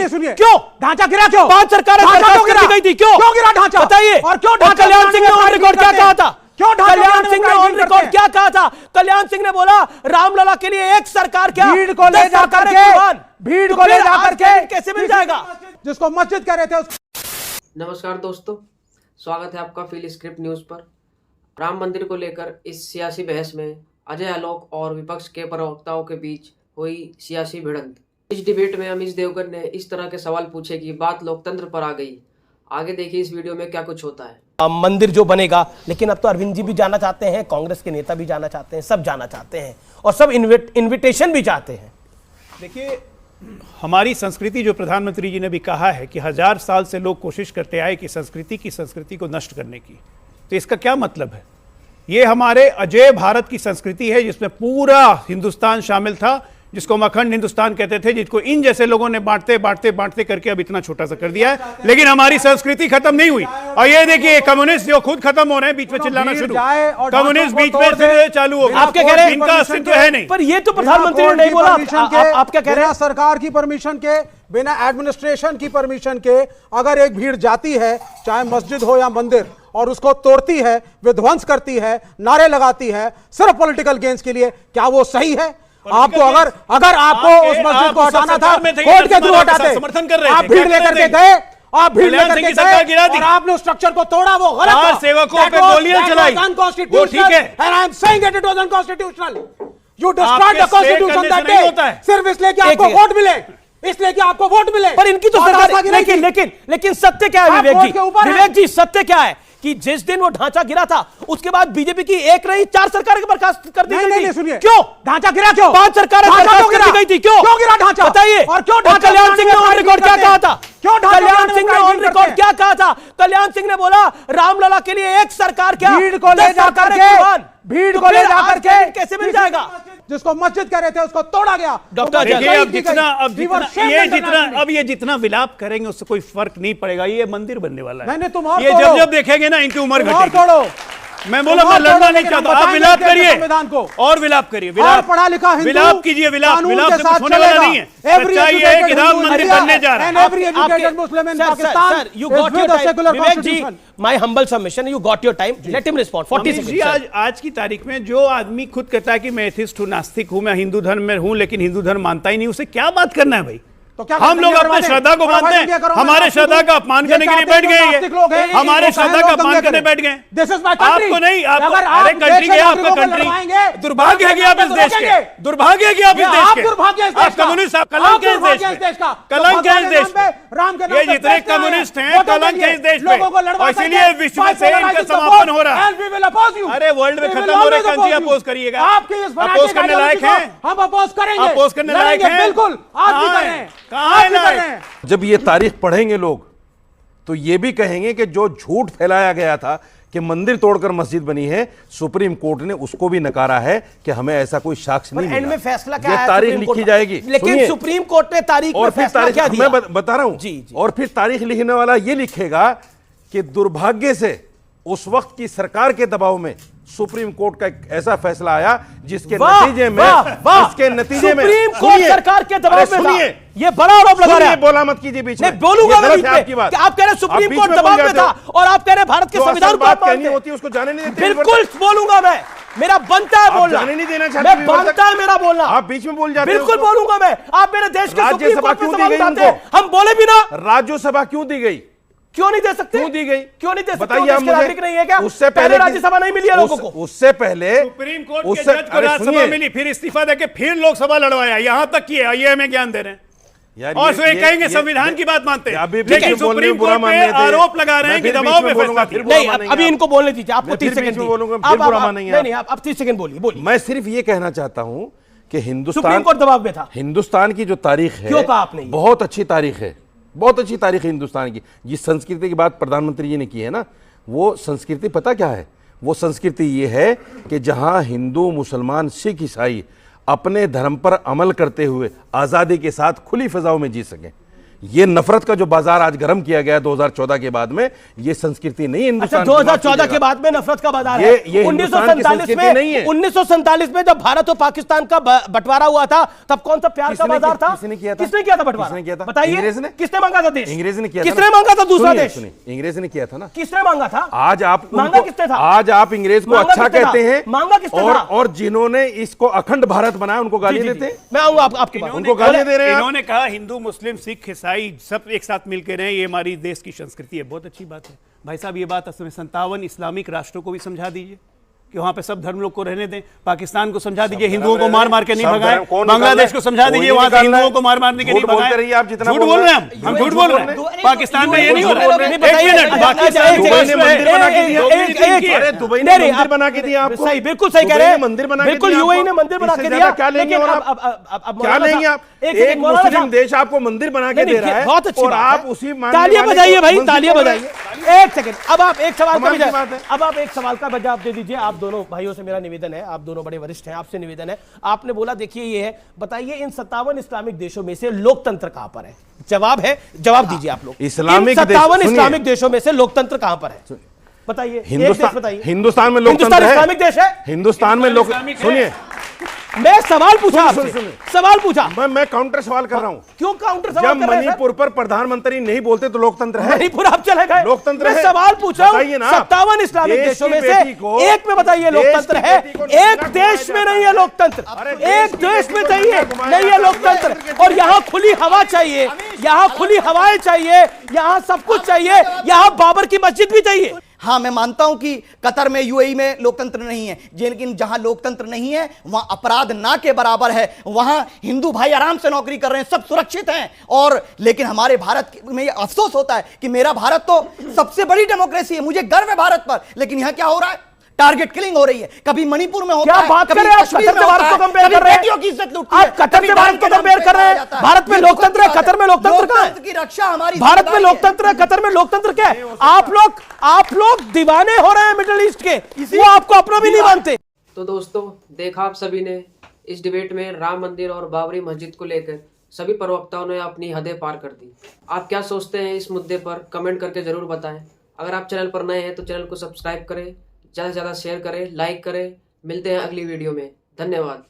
सुनिए, क्यों ढांचा गिरा? क्यों 5 सरकारें गई थी? क्यों गिरा ढांचा? बताइए। और क्यों कल्याण सिंह ने ऑन रिकॉर्ड क्या कहा था? क्यों कल्याण सिंह ने ऑन रिकॉर्ड क्या कहा था? कल्याण सिंह ने बोला रामलला के लिए एक सरकार क्या, भीड़ को ले जाकर के कैसे मिल जाएगा? जिसको मस्जिद कह रहे थे नमस्कार दोस्तों, स्वागत है आपका फील स्क्रिप्ट न्यूज पर। राम मंदिर को लेकर इस सियासी बहस में अजय आलोक और विपक्ष के प्रवक्ताओं के बीच हुई सियासी भिड़ंत। इस डिबेट में अमीश देवगन ने इस तरह के सवाल पूछे कि बात लोकतंत्र पर आ गई। आगे देखिए इस वीडियो में क्या कुछ होता है। मंदिर जो बनेगा, लेकिन अब तो अरविंद जी भी जाना चाहते हैं, कांग्रेस के नेता भी जाना चाहते हैं, सब जाना चाहते हैं और सब इन्विटेशन भी चाहते हैं। देखिए, हमारी संस्कृति जो प्रधानमंत्री जी ने भी कहा है कि 1000 साल से लोग कोशिश करते आए कि संस्कृति को नष्ट करने की, तो इसका क्या मतलब है? ये हमारे अजय भारत की संस्कृति है जिसमें पूरा हिंदुस्तान शामिल था, जिसको हम अखंड हिंदुस्तान कहते थे, जिसको इन जैसे लोगों ने बांटते करके अब इतना छोटा सा कर दिया है। लेकिन हमारी संस्कृति खत्म नहीं हुई। और ये देखिए कम्युनिस्ट जो खुद खत्म हो रहे हैं, बीच में चिल्लाना शुरू, कम्युनिस्ट बीच में से चालू हो गए। आप क्या कह रहे हैं? इनका अस्तित्व है नहीं। पर ये तो प्रधानमंत्री ने नहीं बोला। आप क्या कह रहे हैं? सरकार की परमिशन के, बिना एडमिनिस्ट्रेशन की परमिशन के अगर एक भीड़ जाती है, चाहे मस्जिद हो या मंदिर, और उसको तोड़ती है, विध्वंस करती है, नारे लगाती है सिर्फ पॉलिटिकल गेन्स के लिए, क्या वो सही है? आपको अगर आपको उस मस्जिद को हटाना था, कोर्ट के थ्रू हटाते। समर्थन कर रहे थे, आप भीड़ लेकर के गए, आप भीड़ लेकर के गए और आपने उस स्ट्रक्चर को तोड़ा, वो गलत था। सेवकों पे गोलियां चलाई, वो ठीक है। And I am saying that it was unconstitutional. You destroyed the constitution that day, सिर्फ इसलिए कि आपको वोट मिले, इसलिए कि आपको वोट मिले। पर इनकी तो सरकार, लेकिन सत्य क्या है विवेक जी, सत्य क्या है कि जिस दिन वो ढांचा गिरा था उसके बाद बीजेपी की एक नहीं 4 सरकारें बर्खास्त कर दी गई थी। सुनिए, क्यों ढांचा गिरा? क्यों 5 सरकारें बर्खास्त कर दी गई थी? क्यों गिरा ढांचा? बताइए। और क्यों कल्याण सिंह ने ऑन रिकॉर्ड क्या कहा था? कल्याण सिंह ने ऑन रिकॉर्ड क्या कहा था? कल्याण सिंह ने बोला रामलला के लिए एक सरकार क्या, भीड़ को ले जाकर के कैसे मिल जाएगा? जिसको मस्जिद कह रहे थे उसको तोड़ा गया। डॉक्टर ये जितना विलाप करेंगे उससे कोई फर्क नहीं पड़ेगा। ये मंदिर बनने वाला है। ये जब देखेंगे ना इनकी उम्र घटेगी। मैं बोला मैं लड़ना नहीं चाहता, आप विलाप करिए और विलाप करिए, पढ़ा लिखा हिंदू विलाप कीजिए, विलाप से कुछ होने वाला नहीं है। सच्चाई है कि राम मंदिर बनने जा रहा है। My humble submission, you got your time. Let him respond. 40 seconds. आज की तारीख में जो आदमी खुद कहता है कि मैं एथिस्ट हूँ, नास्तिक हूँ, मैं हिंदू धर्म में हूँ, लेकिन हिंदू धर्म मानता ही नहीं, उसे क्या बात करना है भाई? तो क्या हम लोग अपने श्रद्धा को मानते हैं, हमारे श्रद्धा का अपमान करने के लिए बैठ गए, हमारे श्रद्धा का अपमान करने बैठ गए। आपको नहीं, अरे कंट्री है आपका, कंट्री दुर्भाग्य है कि आप इस देश के, दुर्भाग्य है कि आप इस देश के, आप कम्युनिस्ट, आप कलंक है इस देश का, कलंक है इस देश पे। ये जितने कम्युनिस्ट हैं कलंक है इस देश पे, और इसीलिए विश्व से इनका समापन हो रहा है। अरे वर्ल्ड में खत्म हो रहे कंट्री अपोज करिएगा, अपोज करने लायक है, हम अपोज करेंगे, अपोज करने लायक है, बिल्कुल आप भी करें। जब ये तारीख पढ़ेंगे लोग तो ये भी कहेंगे कि जो झूठ फैलाया गया था कि मंदिर तोड़कर मस्जिद बनी है, सुप्रीम कोर्ट ने उसको भी नकारा है कि हमें ऐसा कोई साक्ष्य नहीं मिला। एंड में फैसला क्या है? तारीख लिखी जाएगी, लेकिन सुप्रीम कोर्ट ने तारीख और फिर क्या दिया? मैं बता रहा हूं। और फिर तारीख लिखने वाला ये लिखेगा कि दुर्भाग्य से उस वक्त की सरकार के दबाव में सुप्रीम कोर्ट का एक ऐसा फैसला आया जिसके नतीजे में सुप्रीम कोर्ट सरकार के दबाव में था। ये बड़ा आरोप लगा रहे हैं। बोला मत कीजिए बीच में। बोलूंगा मैं बीच में कि आप कह रहे हैं सुप्रीम कोर्ट दबाव में था और आप कह रहे हैं भारत के संविधान को बात कहनी होती है उसको जाने नहीं देते। बिल्कुल बोलूंगा मैं, मेरा बनता है बोलना, जाने नहीं देना चाहते, मैं बनता है मेरा बोलना। आप बीच में बोल जाते हैं। बिल्कुल बोलूंगा मैं। आप मेरे देश के सुप्रीम कोर्ट क्यों दी गई उनको? हम बोले भी ना। राज्यसभा क्यों दी गई? क्यों नहीं दे सकते? क्यों दी गई? क्यों नहीं दे सकते? बताइए आप मुझे। नागरिक नहीं है क्या? उससे पहले राज्यसभा नहीं मिली है लोगों को। उससे पहले सुप्रीम कोर्ट के जज को राज्यसभा मिली, फिर इस्तीफा देके फिर लोकसभा लड़वाया, यहां तक की है। ये हमें ज्ञान दे रहे हैं और कहेंगे संविधान की बात मानते हैं, लेकिन सुप्रीम कोर्ट पे आरोप लगा रहे हैं कि दबाव में फैसला। नहीं, अभी इनको बोलने दीजिए। आपको 30 सेकंड नहीं, आप 30 सेकंड बोलिए। मैं सिर्फ ये कहना चाहता हूं कि हिंदुस्तान सुप्रीम कोर्ट दबाव में था। हिंदुस्तान की जो तारीख है, क्यों कहा आपने? बहुत अच्छी तारीख है, बहुत अच्छी तारीख है हिंदुस्तान की। जिस संस्कृति की बात प्रधानमंत्री जी ने की है ना, वो संस्कृति पता क्या है? वो संस्कृति ये है कि जहां हिंदू, मुसलमान, सिख, ईसाई अपने धर्म पर अमल करते हुए आज़ादी के साथ खुली फिजाओं में जी सकें। ये नफरत का जो बाजार आज गर्म किया गया 2014 के बाद में, ये संस्कृति नहीं है अच्छा, हिंदुस्तान। 2014 के बाद में नफरत का बाजार है। ये हिंदुस्तान की संस्कृति नहीं है। 1947 में जब भारत और पाकिस्तान का बंटवारा हुआ था, तब कौन सा प्यार का बाजार था? किसने किया था? किसने किया था बंटवारा? किसने किया था? बताइए, अंग्रेज ने? किसने मांगा था देश? अंग्रेज ने किया था। किसने मांगा था दूसरा देश? अंग्रेज ने किया था ना। किसने मांगा था? आज आप मांगा किसने था? आज आप अंग्रेज को मांगा अच्छा किसने था? कहते हैं, मांगा किसने था? और जिन्होंने इसको अखंड भारत बनाया उनको गाली देते हैं। मैं आऊंगा आपके पास। उनको गाली दे रहे हैं। इन्होंने कहा हिंदू मुस्लिम सिख ईसाई सब एक साथ मिलकर रहे, ये हमारी देश की संस्कृति है। बहुत अच्छी बात है भाई साहब। ये बात असल में 57 इस्लामिक राष्ट्रों को भी समझा दीजिए कि वहां पे सब धर्म लोग को रहने दें। पाकिस्तान को समझा दीजिए हिंदुओं को मार मार के नहीं भगाएं। बांग्लादेश को समझा दीजिए वहां से हिंदुओं को मार मारने के नहीं भगाएं। झूठ बोल रहे हैं हम झूठ बोल रहे हैं। पाकिस्तान में ये नहीं हो रहा। दुबई ने मंदिर बना के दिया आपको। सही, बिल्कुल सही कह रहे हैं। मंदिर बना के बिल्कुल, दिया यूएई ने आपको। मंदिर बना के इससे दिया। ज्यादा क्या लेंगे? और अब क्या लेंगे आप? एक मुस्लिम देश आपको मंदिर बना के दे रहा है, बहुत अच्छी और बात आप है। उसी तालियां बजाइए भाई, तालियां बजाइए। बजाइए। एक सेकंड, अब आप एक सवाल का कमाल की बात है। अब आप एक सवाल का जवाब दे दीजिए। आप दोनों भाइयों से मेरा निवेदन है, आप दोनों बड़े वरिष्ठ हैं, आपसे निवेदन है। आपने बोला देखिए ये है, बताइए इन 57 इस्लामिक देशों में से लोकतंत्र कहां पर है? जवाब है, जवाब दीजिए आप लोग। इस्लामिक 57 इस्लामिक देशों में से लोकतंत्र कहां पर है? बताइए। हिंदुस्तान में लोकतंत्र है। इस्लामिक देश है। हिंदुस्तान में लोक, सुनिए, मैं सवाल पूछा सुनिए, आपसे, सुनिए। सवाल पूछा। मैं काउंटर सवाल कर रहा हूं। क्यों काउंटर सवाल जब कर रहे हैं? मणिपुर पर प्रधानमंत्री नहीं बोलते तो लोकतंत्र है। मणिपुर आप चले गए। लोकतंत्र मैं है। सवाल पूछा हूं, बताइए ना। 57 इस्लामिक देश देशों की में से बेटी को- एक में बताइए देश लोकतंत्र की है। बेटी को एक नंगा देश घुमाया में नहीं है जाता है। लोकतंत्र, अरे एक देश की देश बेटी में को नहीं है, नंगा घुमाया नहीं है जाता है। लोकतंत्र। और यहाँ खुली हवा चाहिए, यहाँ खुली हवाएं चाहिए, यहाँ सब कुछ चाहिए, यहाँ बाबर की मस्जिद भी चाहिए। हाँ, मैं मानता हूं कि कतर में, यूएई में लोकतंत्र नहीं है, लेकिन जहां लोकतंत्र नहीं है वहां अपराध ना के बराबर है। वहां हिंदू भाई आराम से नौकरी कर रहे हैं, सब सुरक्षित हैं। और लेकिन हमारे भारत में ये अफसोस होता है कि मेरा भारत तो सबसे बड़ी डेमोक्रेसी है, मुझे गर्व है भारत पर, लेकिन यहां क्या हो रहा है? टारगेट किलिंग हो रही है। कभी मणिपुर में होता क्या है, बात कर कभी रहे हैं आप? कश्मीर कतर में से भारत होता को है, कंपेयर कभी कर रहे हैं? बेटियों की इज्जत लूटती है, आप कतर कभी से भारत को डाल के कंपेयर कर रहे हैं? जाता है। भारत में ये लोकतंत्र है, दुखद कतर में बात लोकतंत्र कहाँ है? लोकतंत्र की रक्षा हमारी भारत में जिम्मेदारी है। लोकतंत्र है, कतर में लोकतंत्र क्या है? आप लोग दीवाने हो रहे हैं मिडिल ईस्ट के, वो आपको अपना भी नहीं मानते। तो दोस्तों, देखा आप सभी ने, इस डिबेट में राम मंदिर और बाबरी मस्जिद को लेकर सभी प्रवक्ताओं ने अपनी हदें पार कर दी। आप क्या सोचते हैं इस मुद्दे पर? कमेंट करके जरूर बताएं। अगर आप चैनल पर नए हैं तो चैनल को सब्सक्राइब करें, ज़्यादा से ज़्यादा शेयर करें, लाइक करें। मिलते हैं अगली वीडियो में। धन्यवाद।